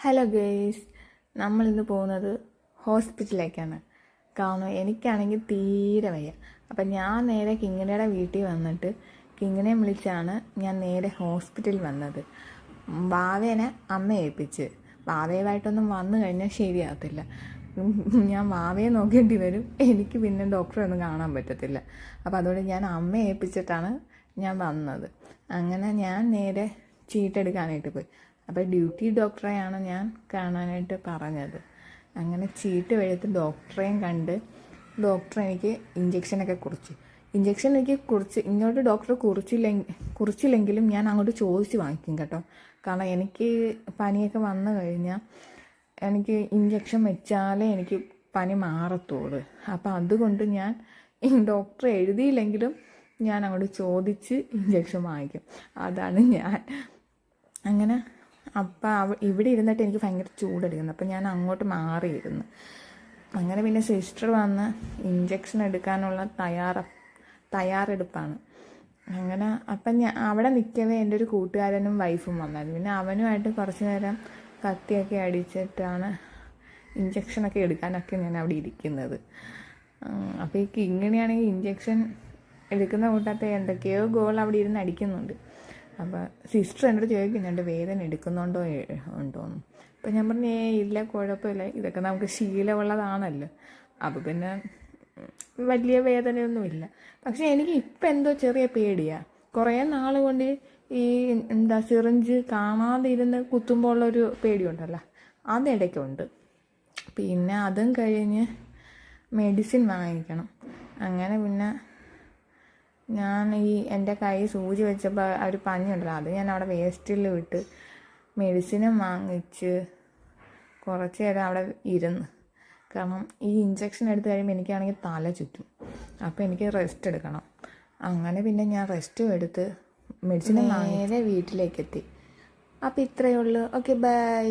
Hello guys, നമ്മളിന്ന് പോകുന്നത് ഹോസ്പിറ്റലിലേക്കാണ്. കാരണം എനിക്കാണെങ്കിൽ തീരെ വയ്യ. അപ്പം ഞാൻ നേരെ കിങ്ങിണിയുടെ വീട്ടിൽ വന്നിട്ട് കിങ്ങിനെ വിളിച്ചാണ് ഞാൻ നേരെ ഹോസ്പിറ്റലിൽ വന്നത്. വാവേനെ അമ്മ ഏൽപ്പിച്ച്. വാവയുമായിട്ടൊന്നും വന്നു കഴിഞ്ഞാൽ ശരിയാകത്തില്ല. ഞാൻ വാവയെ നോക്കേണ്ടി വരും, എനിക്ക് പിന്നെ ഡോക്ടറെ ഒന്നും കാണാൻ പറ്റത്തില്ല. അപ്പോൾ അതുകൊണ്ട് ഞാൻ അമ്മയെ ഏൽപ്പിച്ചിട്ടാണ് ഞാൻ വന്നത്. അങ്ങനെ ഞാൻ നേരെ ചീട്ടെടുക്കാനായിട്ട് പോയി. അപ്പോൾ ഡ്യൂട്ടി ഡോക്ടറെയാണ് ഞാൻ കാണാനായിട്ട് പറഞ്ഞത്. അങ്ങനെ ചീട്ട് എഴുത്ത് ഡോക്ടറെയും കണ്ട് ഡോക്ടർ എനിക്ക് ഇഞ്ചക്ഷനൊക്കെ ഇഞ്ചക്ഷൻ എനിക്ക് ഇങ്ങോട്ട് ഡോക്ടർ കുറിച്ചില്ലെങ്കിലും ഞാൻ അങ്ങോട്ട് ചോദിച്ച് വാങ്ങിക്കും കേട്ടോ. കാരണം എനിക്ക് പനിയൊക്കെ വന്നു കഴിഞ്ഞാൽ എനിക്ക് ഇഞ്ചക്ഷൻ വെച്ചാലേ എനിക്ക് പനി മാറത്തുള്ളൂ. അപ്പോൾ അതുകൊണ്ട് ഞാൻ ഡോക്ടർ എഴുതിയില്ലെങ്കിലും ഞാൻ അങ്ങോട്ട് ചോദിച്ച് ഇഞ്ചക്ഷൻ വാങ്ങിക്കും. അതാണ് ഞാൻ. അങ്ങനെ അപ്പം ഇവിടെ ഇരുന്നിട്ട് എനിക്ക് ഭയങ്കര ചൂടെടുക്കുന്നു. അപ്പം ഞാൻ അങ്ങോട്ട് മാറിയിരുന്നു. അങ്ങനെ പിന്നെ സിസ്റ്റർ വന്ന് ഇഞ്ചക്ഷൻ എടുക്കാനുള്ള തയ്യാറെടുപ്പാണ്. അങ്ങനെ അപ്പം ഞാൻ അവിടെ നിൽക്കവേ എൻ്റെ ഒരു കൂട്ടുകാരനും വൈഫും വന്നായിരുന്നു. പിന്നെ അവനുമായിട്ട് കുറച്ച് നേരം കത്തിയൊക്കെ അടിച്ചിട്ടാണ് ഇഞ്ചക്ഷനൊക്കെ എടുക്കാനൊക്കെ ഞാൻ അവിടെ ഇരിക്കുന്നത്. അപ്പോൾ ഈ കിങ്ങിണിയാണെങ്കിൽ ഇഞ്ചക്ഷൻ എടുക്കുന്ന കൂട്ടത്തെ എന്തൊക്കെയോ ഗോൾ അവിടെ ഇരുന്ന് അടിക്കുന്നുണ്ട്. അപ്പോൾ സിസ്റ്റർ എൻ്റെ അടുത്ത് ചോദിക്കുന്നുണ്ട് വേദന എടുക്കുന്നുണ്ടോ ഉണ്ടോയെന്ന്. അപ്പം ഞാൻ പറഞ്ഞു ഇല്ല, കുഴപ്പമില്ല, ഇതൊക്കെ നമുക്ക് ശീലമുള്ളതാണല്ലോ. അപ്പോൾ പിന്നെ വലിയ വേദനയൊന്നുമില്ല. പക്ഷേ എനിക്ക് ഇപ്പം എന്തോ ചെറിയ പേടിയാണ്. കുറേ നാൾ കൊണ്ട് ഈ സിറിഞ്ച് കാണാതെ ഇരുന്ന് കുത്തുമ്പോൾ ഉള്ളൊരു പേടിയുണ്ടല്ലോ, അതിടയ്ക്കുണ്ട്. പിന്നെ അതും കഴിഞ്ഞ് മെഡിസിൻ വാങ്ങിക്കണം. അങ്ങനെ പിന്നെ ഞാൻ എൻ്റെ കൈ സൂചി വെച്ചപ്പോൾ ഒരു പഞ്ഞുണ്ടല്ലോ, അത് ഞാൻ അവിടെ വേസ്റ്റിൽ വിട്ട് മെഡിസിനും വാങ്ങിച്ച് കുറച്ച് നേരം അവിടെ ഇരുന്ന്. കാരണം ഈ ഇഞ്ചക്ഷൻ എടുത്ത് കഴിയുമ്പോൾ എനിക്കാണെങ്കിൽ തല ചുറ്റും. അപ്പോൾ എനിക്ക് റെസ്റ്റ് എടുക്കണം. അങ്ങനെ പിന്നെ ഞാൻ റെസ്റ്റും എടുത്ത് മെഡിസിനും നേരെ വീട്ടിലേക്കെത്തി. അപ്പോൾ ഇത്രയേ ഉള്ളൂ. Okay, by.